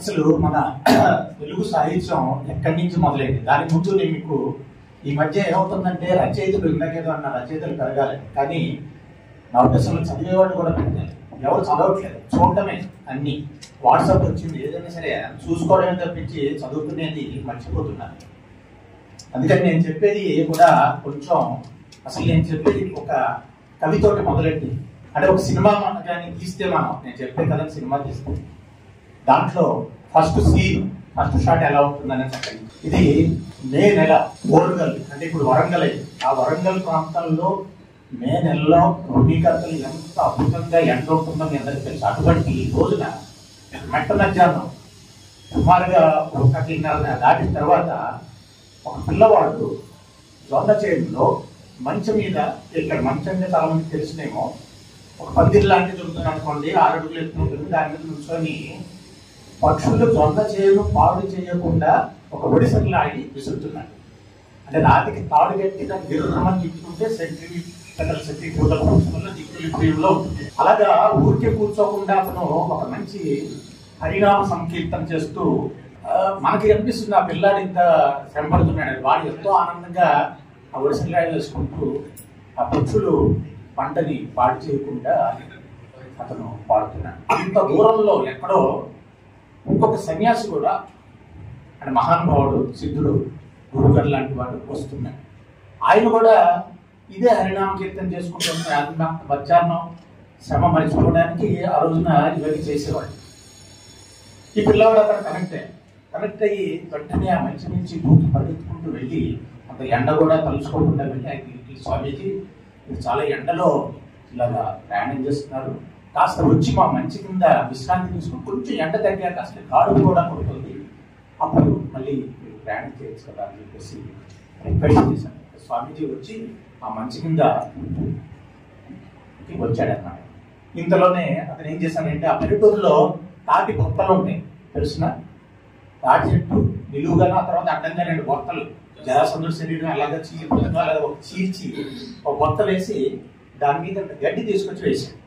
అసలు మన తెలుగు సాహిత్యం ఎక్కడి నుంచి మొదలైంది? దాని ముందు నేను మీకు ఈ మధ్య ఏమవుతుందంటే రచయితలు ఇందాకేదో అన్న రచయితలు పెరగాలి, కానీ నా ఉద్దేశంలో చదివేవాళ్ళు కూడా పెరగాలి. ఎవరు చదవట్లేదు, చూడటమే అన్ని. వాట్సాప్ వచ్చింది, ఏదైనా సరే చూసుకోవడమే తప్పించి చదువుకునేది మర్చిపోతున్నారు. అందుకని నేను చెప్పేది కూడా కొంచెం, అసలు నేను చెప్పేది ఒక కవితోటి మొదలెట్టి, అంటే ఒక సినిమా కానీ తీస్తే నేను చెప్పే కథ సినిమా తీస్తే దాంట్లో ఫస్ట్ సీన్ ఫస్ట్ షాట్ ఎలా ఉంటుందని చెప్పండి. ఇది మే నెల, ఓరుగల్ అంటే ఇప్పుడు వరంగల్ అయింది. ఆ వరంగల్ ప్రాంతంలో మే నెలలో రోడ్డీకర్తలు ఎంత అద్భుతంగా ఎండ ఉంటుందో మీ అందరికీ తెలుసు. అటువంటి రోజున మెట్ట మధ్యాహ్నం సుమారుగా 1:30 దాటిన తర్వాత ఒక పిల్లవాడు జొన్న చేనులో మంచం మీద, ఇక్కడ మంచం మీద చాలా మంది తెలిసినేమో, ఒక పందిరి లాంటిది ఉంటుంది అనుకోండి, 6 అడుగులు ఎత్తు ఉంటుంది, దాని మీద నుంచొని పక్షులు జొన్న చేను పాడు చేయకుండా ఒక ఒడిసెలు లాగి విసురుతున్నాడు. అంటే రాతికి తాడు కట్టి దాన్ని గిర్రమని తిప్పుకుంటే సెంట్రిఫ్యూగల్లో ఉంటుంది. అలాగా ఊరికే కూర్చోకుండా అతను ఒక మంచి హరినామ సంకీర్తన చేస్తూ మనకి అనిపిస్తుంది ఆ పిల్లాడు ఇంత శ్రమ పడుతున్నాడు. వాడు ఎంతో ఆనందంగా ఆ ఒడిసెలు లాగి వేసుకుంటూ ఆ పక్షులు పంటని పాడు చేయకుండా అతను పాడుతున్నాడు. అంత దూరంలో ఎక్కడో ఇంకొక సన్యాసి కూడా, అంటే మహానుభావుడు సిద్ధుడు గురుగారు లాంటి వాడు వస్తున్నాడు. ఆయన కూడా ఇదే హరినామ కీర్తన చేసుకుంటున్న మధ్యాహ్నం శ్రమ మరిచిపోవడానికి ఆ రోజున ఇవన్నీ చేసేవాడు. ఈ పిల్లవాడు అక్కడ కనెక్ట్ అయ్యి వెంటనే ఆ మంచి నుంచి దూకి పరిగెత్తుకుంటూ వెళ్ళి, అంత ఎండ కూడా తలుచుకోకుండా వెళ్ళి ఆయనకి, స్వామీజీ మీరు చాలా ఎండలో ఇలాగా ప్రయాణం చేస్తున్నారు, కాస్త వచ్చి మా మంచి కింద విశ్రాంతి తీసుకుని కొంచెం ఎండ తగ్గాక అసలు కాడు కూడా కొడుతుంది, అప్పుడు మళ్ళీ మీరు ప్రయాణం చేయొచ్చు కదా అని చెప్పేసి రిక్వెస్ట్ చేశాను. స్వామీజీ వచ్చి ఆ మంచి కింద వచ్చాడన్నమాట. ఇంతలోనే అతను ఏం చేశానంటే, ఆ పల్లెటూరులో తాటి బొత్తలు ఉంటాయి తెలుసిన, తాటి చెట్టు నిలువుగాను, ఆ తర్వాత అడ్డంగా 2 బొత్తలు, జరాసంధుడి శరీరం అలాగా చీల్చి ఒక బొత్త వేసి దాని మీద గడ్డి తీసుకొచ్చి వేసాడు.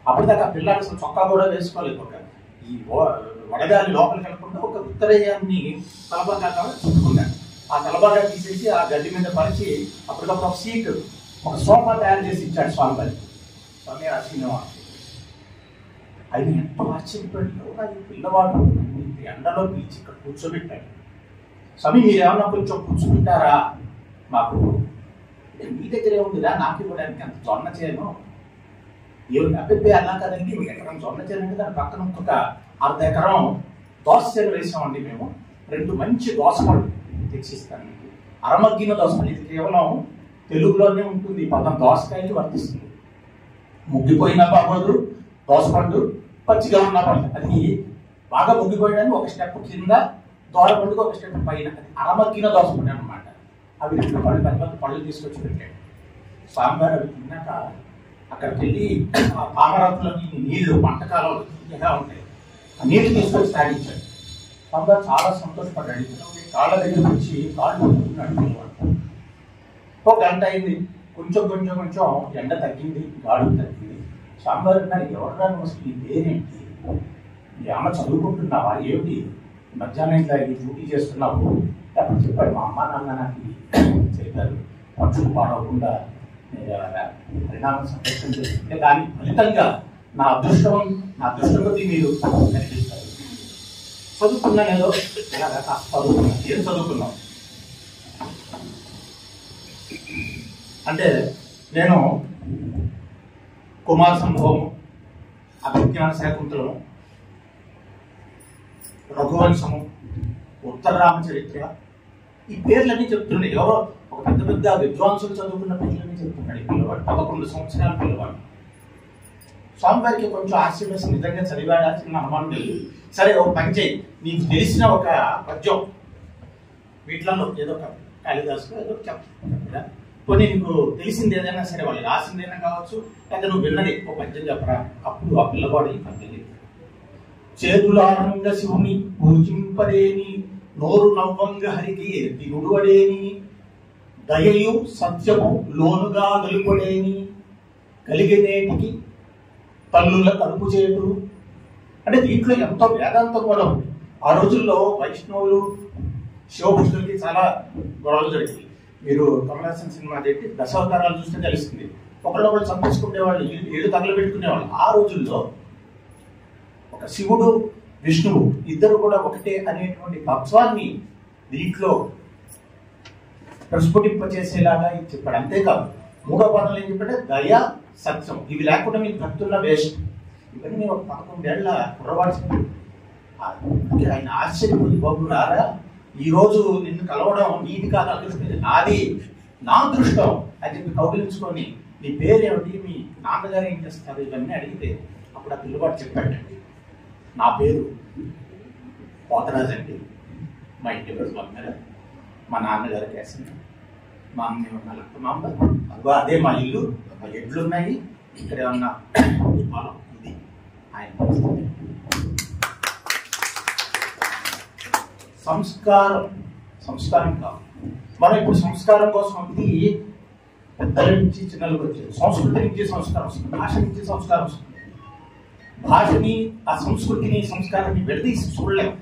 అప్పటిదాకా ఆ పిల్లాడు అసలు చొక్కా కూడా వేసుకోలేదు. ఒక ఈ వడగాలి లోపలికి వెళ్ళకుండా ఒక ఉత్తరేయాన్ని తలబాగా చుట్టుకున్నాడు. ఆ తలబాగా తీసేసి ఆ గడ్డి మీద పరిచి అప్పటికప్పుడు ఒక సీట్, ఒక సోఫా తయారు చేసి ఇచ్చాడు స్వామివారికి. స్వామి ఆశీర్వాదం. ఆయన ఎంతో ఆశ్చర్యపడ్డాడు. అది పిల్లవాడు ఎండలో పిలిచి ఇక్కడ కూర్చోబెట్టాడు. స్వామి మీరేమన్నా కొంచెం కూర్చుంటారా, మాకు మీ దగ్గరే ఉందిరా, నాకు ఇవ్వడానికి అంత జొన్న చేయను ఏమి అభిప్రాయం అలా కదండి, మీకు ఎకరం జొన్న చేయాలంటే దాని పక్కన ఇంకొక 1/2 ఎకరం దోస చేను వేసామండి మేము, 2 మంచి దోసపళ్ళు తెచ్చిస్తాను మీకు, అరమగ్గిన దోసపళ్ళు. ఇది కేవలం తెలుగులోనే ఉంటుంది, పదం దోసకాయకి వర్తిస్తుంది. ముగ్గిపోయినా బాగోదు దోసపండు, పచ్చిగా ఉన్నా పర్లేదు. అది బాగా ముగ్గిపోయడానికి ఒక స్టెప్ కింద, దోరపండుకు ఒక స్టెప్ పైన, అది అరమగ్గిన దోసపండు అనమాట. అవి 2 పళ్ళు పెద్ద పళ్ళు తీసుకొచ్చి పెట్టాడు. స్వామివారు అవి తిన్నాక అక్కడికి వెళ్ళి ఆ పామరత్తులకి నీళ్లు వంటకాలు ఎలా ఉంటాయి, ఆ నీళ్లు తీసుకొచ్చి తాగించాడు. స్వామివారు చాలా సంతోషపడ్డాడు. కాళ్ళ దగ్గర వచ్చి కాళ్ళు పట్టుకున్నాడు పిల్లవాడు. 1 గంట అయింది, కొంచెం ఎండ తగ్గింది, గాడు తగ్గింది. స్వామివారు అన్నారు, ఎవరు అసలు ఈ పేరేంటి, ఏమన్నా చదువుకుంటున్నావా ఏమిటి, మధ్యాహ్నం ఇట్లా డ్యూటీ చేస్తున్నావు? అప్పుడు చెప్పాడు, మా అమ్మ నాన్న నాకు చెప్పారు, పక్షులు పాడవకుండా నేను పరిణామ సంరక్షణ చేస్తుంటే దాని ఫలితంగా నా అదృష్టం కొద్దీ మీరు కనిపిస్తారు. చదువుకున్నా ఏదో ఇలాగా కాస్త చదువుకున్నా. ఏం చదువుకున్నాం అంటే, నేను కుమార సంభవం, అభిజ్ఞాన శాకుంతలము, రఘువంశము, ఉత్తర రామచరిత్ర, ఈ పేర్లన్నీ చెప్తున్నాయి. ఎవరో ఒక పెద్ద విద్వాంసులు చదువుకున్న పేర్లన్నీ చెప్తున్నాడు ఈ పిల్లవాడు. 11 సంవత్సరాల పిల్లవాడు. స్వామివారికి కొంచెం ఆశ్చర్యం, నిజంగా చదివాడా చిన్న అనుమానం లేదు. సరే ఒక పని చేయి, నీకు తెలిసిన ఒక పద్యం వీటిలలో ఏదో ఒక కాళిదాసు ఏదో చెప్తా, కొన్ని నీకు తెలిసింది ఏదైనా సరే, వాళ్ళు రాసిందేనా కావచ్చు, లేదా నువ్వు విన్నది ఒక పద్యం చెప్పరా. అప్పుడు ఆ పిల్లవాడు ఈ పద్యం చేతులారంగ శివుని పూజింపలేని, నోరు నవ్వంగ హరికి దిగుడువడేని, దయయు సత్యము లోనుగా గలుపడేని, కలిగినేటికి తల్లుల కలుపు చేటు. అంటే దీంట్లో ఎంతో వేదాంతం కూడా ఉంది. ఆ రోజుల్లో వైష్ణవులు శివభక్తులకి చాలా గొడవలు జరిగింది. మీరు కమలాసన్ సినిమా పెట్టి దశావతారాలు చూస్తే తెలుస్తుంది. ఒకళ్ళొకళ్ళు చంపేసుకునేవాళ్ళు, ఏడు తగలు పెట్టుకునేవాళ్ళు. ఆ రోజుల్లో ఒక శివుడు విష్ణువు ఇద్దరు కూడా ఒకటే అనేటువంటి తత్వాన్ని దీంట్లో ప్రస్ఫుటింపచేసేలాగా చెప్పాడు. అంతేకాదు మూడో పాఠంలో ఏం చెప్పంటే దయ, సత్యం, ఇవి లేకుండా మీకు భక్తుల్లో వేస్ట్. ఇవన్నీ ఒక 11 ఏళ్ల కుర్రవాడు చెప్పాడు. ఆయన ఆశ్చర్యపోయి, బాబు రారా, ఈ రోజు నిన్ను కలవడం నీది కాదు, అదృష్టం, నాది, నా అదృష్టం అని చెప్పి కౌగిలించుకొని నీ పేరేమిటి, మీ నాన్నగారు ఏం చేస్తారు, ఇవన్నీ అడిగితే అప్పుడు ఆ పిల్లవాడు చెప్పాడండి, నా పేరు పోతరాజు అండి, మా ఇంటి పేరు బంగారు, మా నాన్నగారు కేసరి, మా అమ్మ ఏమన్నా లక్ష్మమ్మ, అదిగో అదే మా ఇల్లు, మా ఎడ్లు ఉన్నాయి, ఇక్కడ ఏమన్నా ఈ పొలం, ఇది ఆయన సంస్కారం కాదు. మనం ఇప్పుడు సంస్కారం కోసం ఇది పెద్దల నుంచి చిన్నలకు వచ్చేది. సంస్కృతి నుంచి సంస్కారం వస్తుంది, భాష నుంచి సంస్కారం వస్తుంది. భాషని, ఆ సంస్కృతిని, సంస్కారాన్ని విడదీసి చూడలేము.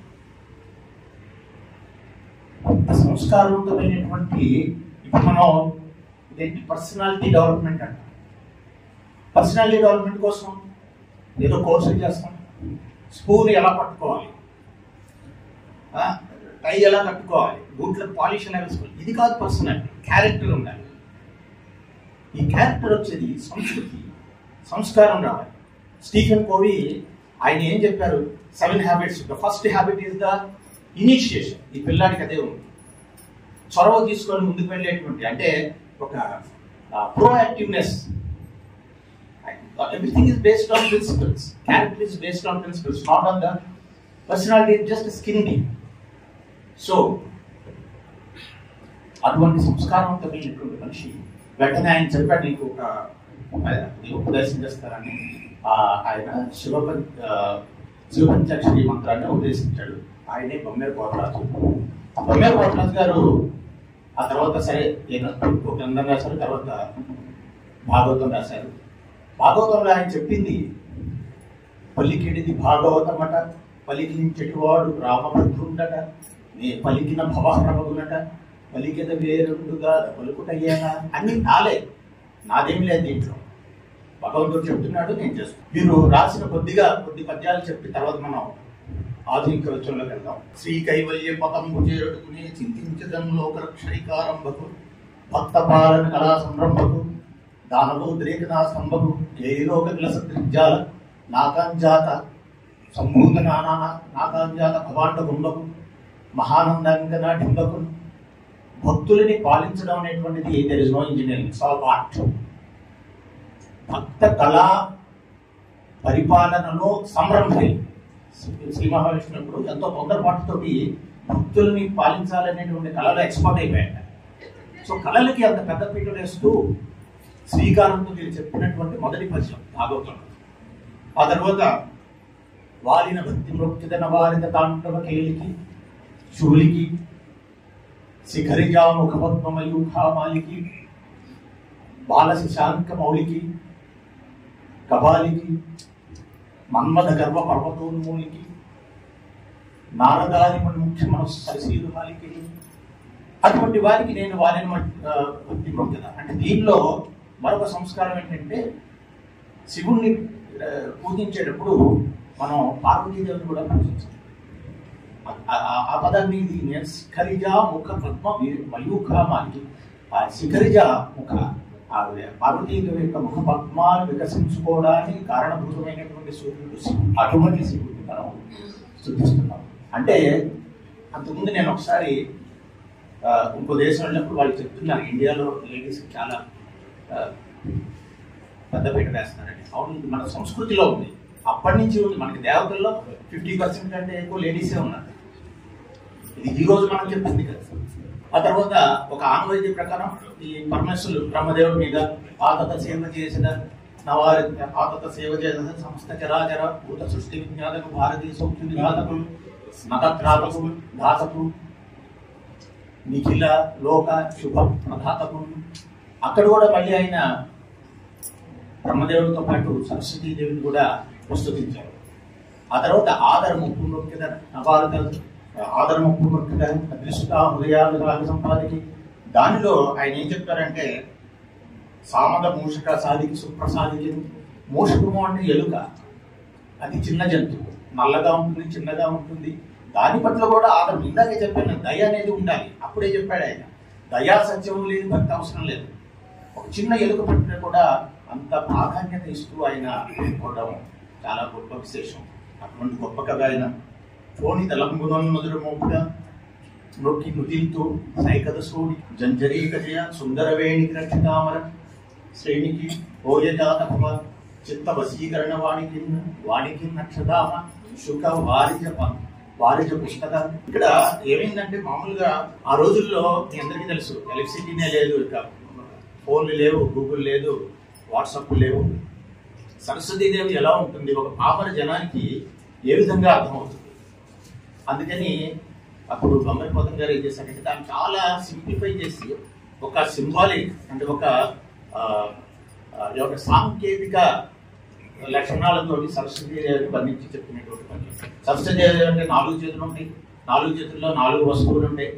సంస్కారవంతమైనటువంటి ఇప్పుడు మనం ఇదేంటి పర్సనాలిటీ డెవలప్మెంట్ అంట. పర్సనాలిటీ డెవలప్మెంట్ కోసం ఏదో కోర్సులు చేస్తాం. స్పూన్ ఎలా పట్టుకోవాలి, టై ఎలా కట్టుకోవాలి, బూట్లకు పాలిష్ ఎలా వేసుకోవాలి, ఇది కాదు పర్సనాలిటీ. క్యారెక్టర్ ఉండాలి. ఈ క్యారెక్టర్ వచ్చేది సంస్కృతి, సంస్కారం రావాలి. స్టీఫెన్ కోవీ ఆయన ఏం చెప్పారు, 7 habits. The first habit is the initiation. ఈ పిల్లాడికి అదే ఉంది, చొరవ తీసుకొని ముందుకు వెళ్ళేటువంటి, అంటే ఒక proactiveness. Everything is based on principles. Character is based on principles, not on the personality, just skin deep. So అటువంటి సంస్కారవంతమైనటువంటి మనిషి వెంటనే ఆయన చెప్పాడు, నీకు ఒక ఉపదేశం చేస్తారని. ఆయన శివపంచాక్షరి మంత్రాన్ని ఉపదేశించాడు. ఆయనే బొమ్మేరు కోటరాజు. బొమ్మేరు కోటరాజు గారు ఆ తర్వాత సరే ఒక గ్రంథం రాశారు, తర్వాత భాగవతం రాశారు. భాగవతంలో ఆయన చెప్పింది, పలికిడిది భాగవతం అట, పలికించెటివాడు రామభద్రుండట, నే పలికిన భవహరమగునట, పలికిన వేరుడుగా పలుకుటయ్యానా, అన్ని నాలే, నాదేం లేదు దీంట్లో. భగవంతుడు చెప్తున్నాడు, నేను చేస్తాను. మీరు రాసిన కొద్ది పద్యాలు చెప్పి తర్వాత మనం ఆధునిక రచనలోకి వెళ్దాం. శ్రీ కైవల్య పదంబు చేరుకునే చింతించదం లోకరక్షైకారంభకు, భక్త పాలన కళా సంరంభకు, దానవోద్రేకనా స్తంభకు, జయలోక విలస త్రిజాల నాకాంజాత సంభూత నాకాంజాత భవాండ గుండకు, మహానందంగనాటింబకు. భక్తులని పాలించడం అనేటువంటిది there is no engineering, it's all art. భక్త కళా పరిపాలనలో సంరంభం. శ్రీ మహావిష్ణువుడు ఎంతో తొందరపాటుతోటి భక్తుల్ని పాలించాలనేటువంటి కళలో ఎక్స్పర్ట్ అయిపోయాడు. సో కళలకి అంత పెద్ద పీట వేస్తూ శ్రీకారంతో మీరు చెప్పినటువంటి మొదటి పద్యం భాగవతం. ఆ తర్వాత వాలిన భక్తి మృక్తిదన వారిద తాండవ కేలికి శూలికి శిఖరిజా ముఖపద్మయూఖామాలికి బాల శశాంక మౌలికి కబాలికి మన్మథ గర్భ పర్వతోన్మూలికి నారదాని ముఖ్య మనస్సు సరిశీలుహాలికి. అటువంటి వారికి నేను వారిని భక్తి మొక్కద. అంటే దీనిలో మరొక సంస్కారం ఏంటంటే, శివుణ్ణి పూజించేటప్పుడు మనం పార్వతీదేవిని కూడా పూజించాలి. ఆ పదాన్ని శిఖరిజ ముఖ పద్మ మయూఖామాలికి, ఆ శిఖరిజ ముఖ ఆవిడ పార్వతీదేవి యొక్క ముఖ పద్మాలు వికసించుకోవడానికి కారణభూతమైనటువంటి సూర్యుడు. అటువంటి శివుడిని మనం స్తుతిస్తున్నాం. అంటే అంతకుముందు నేను ఒకసారి ఇంకో దేశం వెళ్ళినప్పుడు వాళ్ళు చెప్తున్నారు, ఇండియాలో లేడీస్ చాలా పెద్దపీట వేస్తున్నారండి. అవును, మన సంస్కృతిలో ఉంది, అప్పటి నుంచి ఉంది. మనకి దేవతల్లో 50% కంటే ఎక్కువ లేడీసే ఉన్నారు. ఇది ఈ రోజు మనం చెప్పింది కదా. ఆ తర్వాత ఒక ఆనవాయితీ ప్రకారం ఈ పరమేశ్వరులు బ్రహ్మదేవుడి మీద ఆతత సేవ చేసిన నవారి ఆతత సేవ చేసిన సమస్త చరాచర భూత సృష్టి విజ్ఞాతకు భారతీయ సౌఖ్య విఘాతకులు నగత్రాతకులు ఘాతకులు నిఖిల లోక శుభ ప్రఘాతకులు. అక్కడ కూడా మళ్ళీ ఆయన బ్రహ్మదేవుడితో పాటు సరస్వతీదేవిని కూడా ప్రస్తుతించారు. ఆ తర్వాత ఆదరము నొక్కిద నవారు ఆదరము నొక్కిద అదృష్ట హృదయాలు రాగ సంపాదికి. దానిలో ఆయన ఏం చెప్తారంటే సామద మూషక సాధికి సుప్రసాదికి. మూషకము అంటే ఎలుక, అది చిన్న జంతువు, నల్లగా ఉంటుంది, చిన్నగా ఉంటుంది. దాని పట్ల కూడా ఆదరణ. ఇందాకే చెప్పాను, దయ అనేది ఉండాలి. అప్పుడే చెప్పాడు ఆయన, దయా సత్యం లేదు, భక్తి అవసరం లేదు. ఒక చిన్న ఎలుక పట్ల కూడా అంత ప్రాధాన్యత ఇస్తూ ఆయన కొనడం చాలా గొప్ప విశేషం. అటువంటి గొప్ప కథ ఆయన. ఫోని తలంబులను మధురమోపుగా నొక్కి నుతింతూ సైకద సోడి జంజరీక జయ సుందరవేణి రక్షితామర శ్రేణికి ఓయజాత చిత్త వశీకరణ వాణికి నక్షదామ శుక వారిజ పుస్తక. ఇక్కడ ఏమైందంటే మామూలుగా ఆ రోజుల్లో మీ అందరికీ తెలుసు, ఎలక్ట్రిసిటీనే లేదు, ఇక ఫోన్లు లేవు, గూగుల్ లేదు, వాట్సాప్ లేవు. సరస్వతీదేవి ఎలా ఉంటుంది ఒక పామర జనానికి ఏ విధంగా అర్థమవుతుంది. అందుకని అప్పుడు బొమ్మరిపోతం గారు ఏం చేశారంటే దాన్ని చాలా సింప్లిఫై చేసి ఒక సింబాలిక్ అంటే ఒక సాంకేతిక లక్షణాలతో సరస్వతీదేవిని వర్ణించి చెప్పినటువంటి పని. సరస్వతీదేవి అంటే 4 చేతులు ఉంటాయి, 4 చేతుల్లో 4 వస్తువులు ఉంటాయి.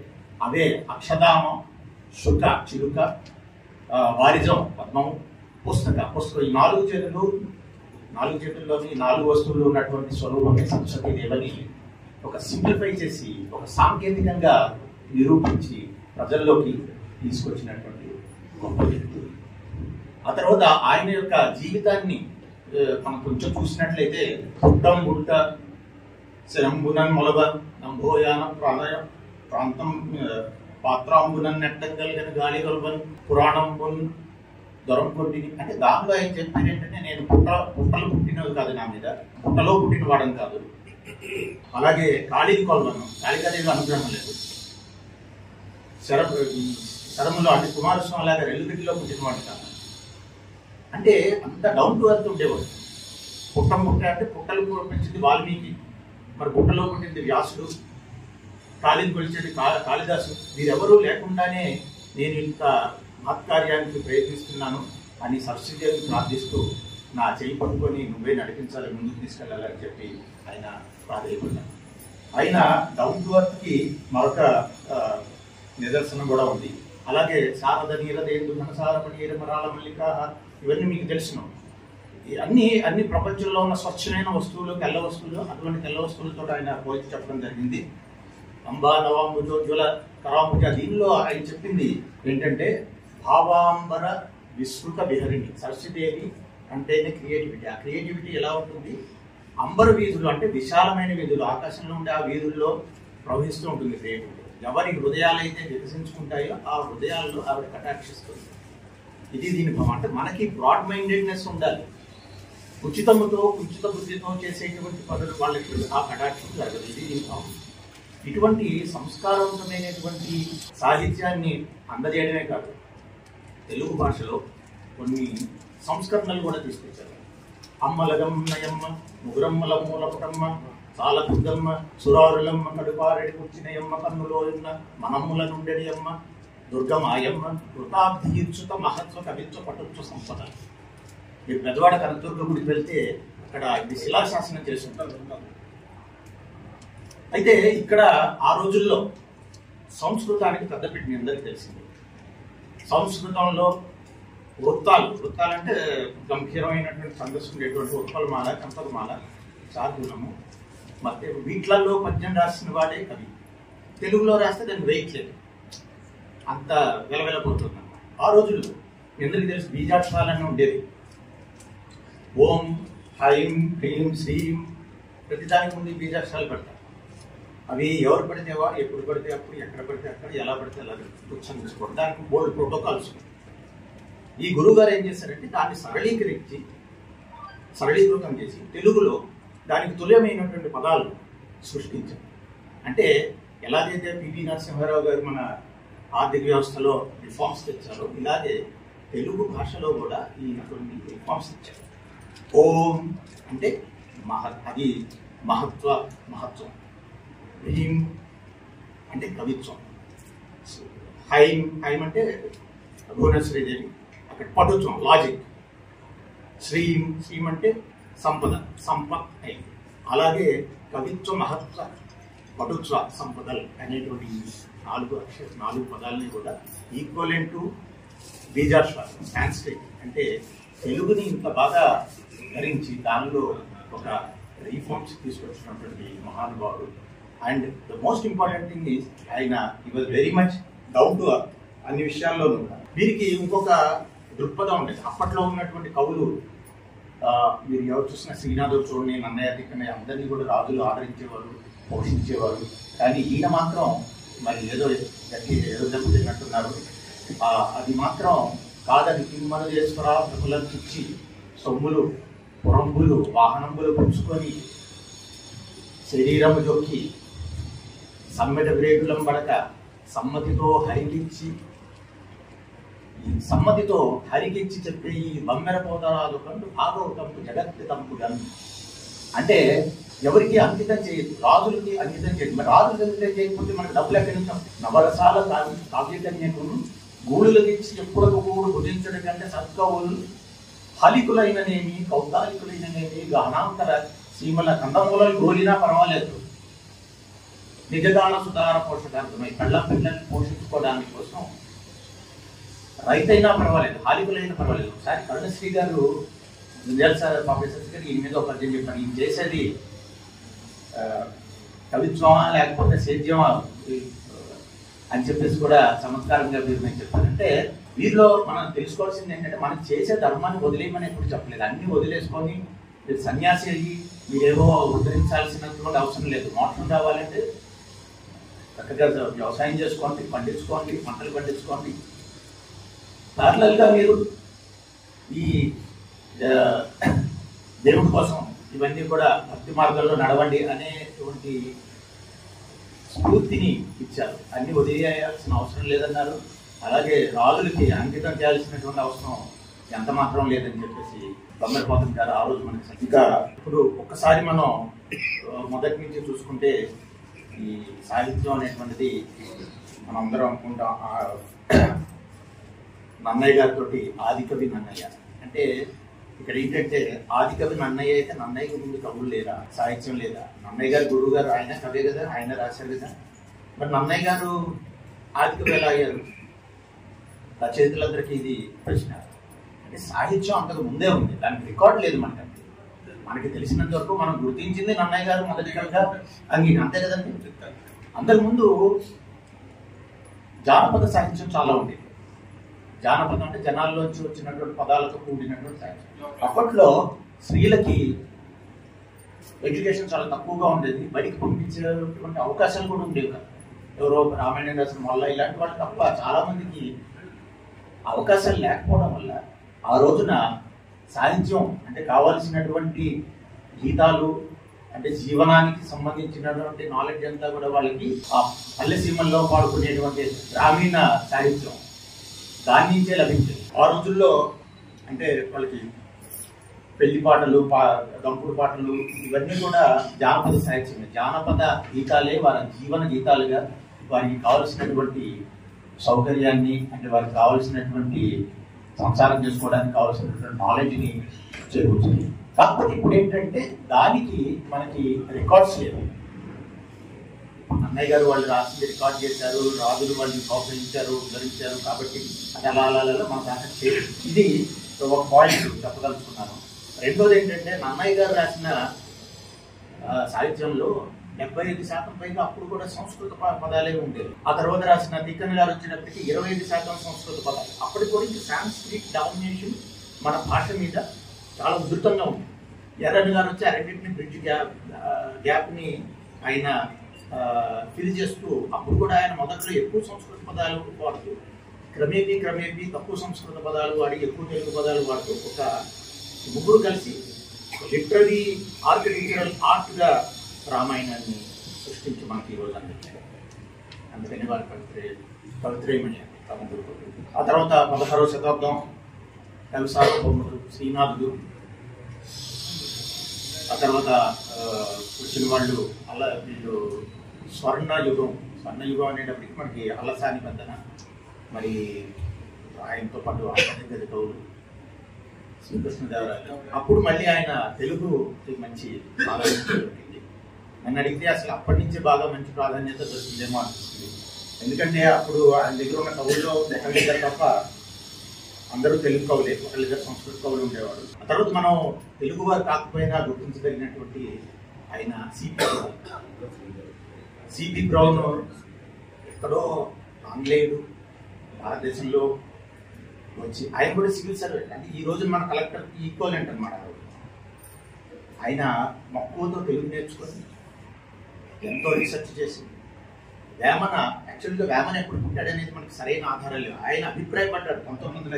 అవే అక్షదామం, శుక చిలుక, వారిజం పద్మము, పుస్తకం. ఈ 4 చేతుల్లోని 4 వస్తువులు ఉన్నటువంటి స్వరూపమే సరస్వతీదేవిని ఒక సింప్లిఫై చేసి ఒక సాంకేతికంగా నిరూపించి ప్రజల్లోకి తీసుకొచ్చినటువంటి గొప్ప వ్యక్తి. ఆ తర్వాత ఆయన యొక్క జీవితాన్ని మనం కొంచెం చూసినట్లయితే పుట్టం గుట్ట శరంబునన్ మొలవ నంభోయాన ప్రాంతం పాత్రాంబునన్ నెట్టంగలిగిన గాలి కొలవన్ పురాణంబున్ దొరం కొట్టిని. అంటే దాంట్లో ఆయన చెప్పేది ఏంటంటే నేను పుట్టలు పుట్టినవి కాదు, నా మీద పుట్టలో పుట్టిన వాడని కాదు. అలాగే కాళీని కొలవను, కాళికాదేవి అనుగ్రహం లేదు. శరములో అంటే కుమారస్వామి లాగా రెల్లుగడ్డిలో పుట్టినవాడు కాదు. అంటే అంత డౌన్ టు ఎర్త్ ఉండేవాడు. పుట్ట అంటే పుట్టలు పెంచింది వాల్మీకి, మరి పుట్టలో పుట్టింది వ్యాసుడు, కాళీని కొలిచేది కాళిదాసు. వీరెవరూ లేకుండానే నేను ఇంత మహత్కార్యానికి ప్రయత్నిస్తున్నాను అని సరస్వతీదేవిని ప్రార్థిస్తూ నా చేయి పట్టుకొని నువ్వే నడిపించాలి, ముందుకు తీసుకెళ్ళాలని చెప్పి ఆయన ప్రాధాన్యపడ్డారు. ఆయన డౌన్ టు ఎర్త్కి మరొక నిదర్శనం కూడా ఉంది. అలాగే శారద నీరదేందు ఘనసారపణీర మరాల మల్లిక, ఇవన్నీ మీకు తెలిసిన అన్ని ప్రపంచంలో ఉన్న స్వచ్ఛమైన వస్తువులు, తెల్ల వస్తువులు, అటువంటి తెల్ల వస్తువులతో ఆయన పోల్చి చెప్పడం జరిగింది. అంబా నవాంబుజోజ్వల కరాంబుజ. దీనిలో ఆయన చెప్పింది ఏంటంటే భావాంబర విస్తృత విహరిణి. సరస్వతీదేవి అంటేనే క్రియేటివిటీ. ఆ క్రియేటివిటీ ఎలా ఉంటుంది? అంబర వీధులు అంటే విశాలమైన వీధులు, ఆకాశంలో ఉండే ఆ వీధుల్లో ప్రవహిస్తూ ఉంటుంది క్రియేటివిటీ. ఎవరి హృదయాలు అయితే వికసించుకుంటాయో ఆ హృదయాల్లో ఆవిడ కటాక్షిస్తుంది. ఇది దీని భావం. అంటే మనకి బ్రాడ్ మైండెడ్నెస్ ఉండాలి. ఉచిత బుద్ధితో చేసేటువంటి పనులు వాళ్ళకి ఆ కటాక్షం జరగదు. ఇది దీని భావం. ఇటువంటి సంస్కారవంతమైనటువంటి సాహిత్యాన్ని అందజేయడమే కాదు, తెలుగు భాషలో కొన్ని సంస్కరణలు కూడా తీసుకొచ్చారు. అమ్మలగమ్మయమ్మ, ముగురమ్మల మూలపుటమ్మ, సాలదుర్గమ్మ, సురారులమ్మ, కడుపారెడి కూర్చినయమ్మ, కన్నులో ఉన్న మనమ్ముల నుండెడి అమ్మ, దుర్గమాయమ్మ, కృతాబ్ధియుచ్యుత మహత్వ కవిత్వ పటుత్వ సంపద. మీరు పెద్దవాడ కనకదుర్గ గుడికి వెళ్తే అక్కడ ఇది శిలాశాసనం చేస్తుంటారు. అయితే ఇక్కడ ఆ రోజుల్లో సంస్కృతానికి పెద్దపీట మీ అందరికీ తెలిసింది. సంస్కృతంలో వృత్తాలంటే గంభీరమైనటువంటి ఛందస్సు ఉండేటువంటి ఉత్పలమాల, కంపకమాల, శార్దూలము, ಮತ್ತೆ వీటిలలో పద్యం రాసిన వాడే కవి. తెలుగులో రాస్తే దాన్ని వేయట్లేదు, అంత వెలవెలపోతుంది అన్నమాట. ఆ రోజుల్లో ఎందుకు తెలుసు, బీజాక్షరాలన్నీ ఉండేది. ఓం హైం హ్రీం శ్రీం ప్రతిదానికి ముందు బీజాక్షరాలు పెడతారు. అవి ఎవరు పడితే వారు, ఎప్పుడు పడితే అప్పుడు, ఎక్కడ పడితే అక్కడ, ఎలా పడితే అలా ఉచ్చరించుకోవడం. దానికి బోల్డ్ ప్రోటోకాల్స్. ఈ గురువు గారు ఏం చేశారంటే దాన్ని సరళీకృతం చేసి తెలుగులో దానికి తుల్యమైనటువంటి పదాలు సృష్టించారు. అంటే ఎలాగైతే పివి నరసింహారావు గారు మన ఆర్థిక వ్యవస్థలో రిఫార్మ్స్ తెచ్చారో, ఇలాగే తెలుగు భాషలో కూడా ఈయనటువంటి రిఫార్మ్స్ ఇచ్చారు. ఓం అంటే అది మహత్వం. హ్రీం అంటే కవిత్వం. హైం అంటే భువనేశ్వరీదేవి, అక్కడ పటుత్వం, లాజిక్. శ్రీం అంటే సంపత్ అయింది. అలాగే కవిత్వ మహత్వ పటుత్వ సంపదలు అనేటువంటి 4 పదాలని కూడా ఈక్వలెంట్ టు బీజాక్షరం సాంస్క్రిట్ అంటే తెలుగుని ఇంత బాగా ధరించి దానిలో ఒక రీఫార్మ్స్ తీసుకొచ్చినటువంటి మహానుభావుడు. And the most important thing is ఆయన ఈ was very much down to earth అన్ని విషయాల్లోనూ. వీరికి ఇంకొక దృక్పథం ఉండేది. అప్పట్లో ఉన్నటువంటి కవులు మీరు ఎవరు చూసిన శ్రీనాథుడు చూడండి, నన్నయ్య తిక్కన్నయ్య అందరినీ కూడా రాజులు ఆదరించేవారు, పోషించేవారు. కానీ ఈయన మాత్రం మరి ఏదో దెబ్బతిన్నట్టున్నారు. అది మాత్రం కాదని తిరుమలేశ్వర ప్రభులను ఇచ్చి సొమ్ములు పురంబులు వాహనంబులు పుచ్చుకొని శరీరము జొక్కి సమ్మెట విరేకులం పడక సమ్మతితో హరికించి చెప్పే ఈ బమ్మెర పోతరాదు కంటూ భాగవతంకు జగత్తి తంపుడను అంటే ఎవరికి అంకితం చేయదు, రాజులకి అంకితం చేయదు. మరి రాజులకు అంకితం చేయకపోతే మనకు డబ్బులు ఎక్కడి నుంచి? నవరసాల కావ్యకన్యకును గూడులకి ఇచ్చి ఎప్పుడొక గూడు భుజించడం కంటే సత్కవులు హలికులైననేమి కౌతాలికులైననేమి గహనాంతర సీమల కందమూలలు గోలినా పర్వాలేదు. నిజగాన సుధార పోషకార్థమై కళ్ళ పిల్లల్ని పోషించుకోవడానికి కోసం రైతైనా పర్వాలేదు, హాలికులైనా పర్వాలేదు. ఒకసారి కరుణశ్రీ గారు సార్ ప్రొఫెసర్స్ గారు ఈయన మీద ఒక పద్యం చెప్పారు. ఈయన చేసేది కవిత్వమా లేకపోతే సేద్యమా అని చెప్పేసి కూడా చమత్కారంగా మీరు చెప్పారంటే వీరిలో మనం తెలుసుకోవాల్సింది ఏంటంటే మనం చేసే ధర్మాన్ని వదిలేయమని ఎప్పుడు చెప్పలేదు. అన్ని వదిలేసుకొని మీరు సన్యాసి అయ్యి మీరేమో ఉద్ధరించాల్సినటువంటి అవసరం లేదు. మోక్షం కావాలంటే చక్కగా వ్యవసాయం చేసుకోండి, పండించుకోండి, పంటలు పండించుకోండి. పార్లల్గా మీరు ఈ దేవుడి కోసం ఇవన్నీ కూడా భక్తి మార్గంలో నడవండి అనేటువంటి స్ఫూర్తిని ఇచ్చారు. అన్ని వదిలేయాల్సిన అవసరం లేదన్నారు. అలాగే రాజులకి అంకితం చేయాల్సినటువంటి అవసరం ఎంత మాత్రం లేదని చెప్పేసి బొమ్మరపోతం గారు ఆ రోజు మనకి. ఇంకా ఇప్పుడు ఒక్కసారి మనం మొదటి నుంచి చూసుకుంటే ఈ సాహిత్యం అనేటువంటిది మనం అందరం అనుకుంటాం. నన్నయ్య గారితో ఆదికవి నన్నయ్య అంటే ఇక్కడ ఏంటంటే ఆదికవి నన్నయ్య అయితే నన్నయ్య ముందు కవులు లేదా, సాహిత్యం లేదా? నన్నయ్య గారు గురువు గారు, ఆయన కవే కదా, ఆయన రాశారు కదా. మరి నన్నయ్య గారు ఆదికవి ఎలా అయ్యారు? రచయితలందరికీ ఇది ప్రశ్న. అంటే సాహిత్యం అంతకు ముందే ఉంది, దానికి రికార్డు లేదు. మనకి తెలిసినంత వరకు మనం గుర్తించింది నన్నయ్య గారు మొదటి కవిగా అంతే కదండి. అంతకుముందు జానపద సాహిత్యం చాలా ఉండేది. జానపదం అంటే జనాల్లోంచి వచ్చినటువంటి పదాలతో కూడినటువంటి సాహిత్యం. అప్పట్లో స్త్రీలకి ఎడ్యుకేషన్ చాలా తక్కువగా ఉండేది, బయటికి పంపించేటువంటి అవకాశాలు కూడా ఉండేవి కదా. ఎవరో రామాయణం రాసిన వల్ల ఇలాంటి వాళ్ళు తప్ప చాలా మందికి అవకాశాలు లేకపోవడం వల్ల ఆ రోజున సాహిత్యం అంటే కావాల్సినటువంటి గీతాలు అంటే జీవనానికి సంబంధించినటువంటి నాలెడ్జ్ అంతా కూడా వాళ్ళకి ఆ పల్లె సీమల్లో పాడుకునేటువంటి గ్రామీణ సాహిత్యం దాని నుంచే లభించింది. ఆ రోజుల్లో అంటే వాళ్ళకి పెళ్లి పాటలు, గంపుడు పాటలు ఇవన్నీ కూడా జానపద సాహిత్యమే. జానపద గీతాలే వారి జీవన గీతాలుగా వారికి కావలసినటువంటి సౌకర్యాన్ని అంటే వారికి కావలసినటువంటి సంసారం చేసుకోవడానికి కావాల్సినటువంటి నాలెడ్జ్ని చేకూర్చింది. కాకపోతే ఇప్పుడు ఏంటంటే దానికి మనకి రికార్డ్స్ లేవు. అన్నయ్య గారు వాళ్ళు రాసింది రికార్డ్ చేశారు, రాజులు వాళ్ళు ప్రోత్సహించారు, ఉద్ధరించారు, కాబట్టి అది అలా మన దాంట్లో చేయలేదు. ఇది ఒక పాయింట్ చెప్పదలుచుకున్నాను. రెండోది ఏంటంటే నన్నయ్య గారు రాసిన సాహిత్యంలో 75% పైగా అప్పుడు కూడా సంస్కృత పదాలే ఉండేవి. ఆ తర్వాత రాసిన తిక్కన్న గారు వచ్చినప్పటికీ 25% సంస్కృత పదాలు. అప్పటి గురించి సాంస్క్రిట్ డామినేషన్ మన భాష మీద చాలా ఉధృతంగా ఉంది. ఎర్రన్ గారు వచ్చి ఆ రెండింటిని బ్రిడ్జ్ గ్యాప్ని ఆయన ఫిల్ చేస్తూ అప్పుడు కూడా ఆయన మొదట్లో ఎక్కువ సంస్కృత పదాలు వాడుతూ క్రమేపీ తక్కువ సంస్కృత పదాలు వాడి ఎక్కువ తెలుగు పదాలు వాడుతూ ఒక ముగ్గురు కలిసి లిటరరీ ఆర్కిటెక్చరల్ ఆర్ట్గా రామాయణాన్ని సృష్టించి మనకి ఈరోజు అందించారు. అందుకని వారి పవిత్రమని ఆ తర్వాత 16వ శతాబ్దం కవిసార్వభౌముడు శ్రీనాథుడు, ఆ తర్వాత వచ్చిన వాళ్ళు వీళ్ళు స్వర్ణయుగం అనేటప్పటికి మనకి అల్లసాని పెద్దన, మరి ఆయనతో పాటు ఆంధ్రదేశ కవులు శ్రీకృష్ణదేవరాయలు. అప్పుడు మళ్ళీ ఆయన తెలుగు మంచి ఆలోచించారు. నన్ను అడిగితే అసలు అప్పటి నుంచే బాగా మంచి ప్రాధాన్యత దొరికిందేమో అనిపిస్తుంది. ఎందుకంటే అప్పుడు ఆయన దగ్గర ఉన్న కవుల్లో ఒకళ్ళిద్దరు తప్ప అందరూ తెలుగు కవులే, ఒకళ్ళిద్దరు సంస్కృత కవులు ఉండేవాడు. ఆ తర్వాత మనం తెలుగు వారు కాకపోయినా గుర్తించదగినటువంటి ఆయన సిపి బ్రౌన్ ఎక్కడో ఆంగ్లేయుడు భారతదేశంలో వచ్చి ఆయన కూడా సివిల్ సర్వెంట్. అంటే ఈ రోజు మన కలెక్టర్ ఈక్వలెంట్ అనమాట. ఆయన మక్కువతో తెలుగు నేర్చుకొని ఎంతో రీసెర్చ్ చేసి వేమన, యాక్చువల్గా వేమన ఎప్పుడు పుట్టాడనేది మనకి సరైన ఆధారాలు లేవు. ఆయన అభిప్రాయపడ్డాడు 1600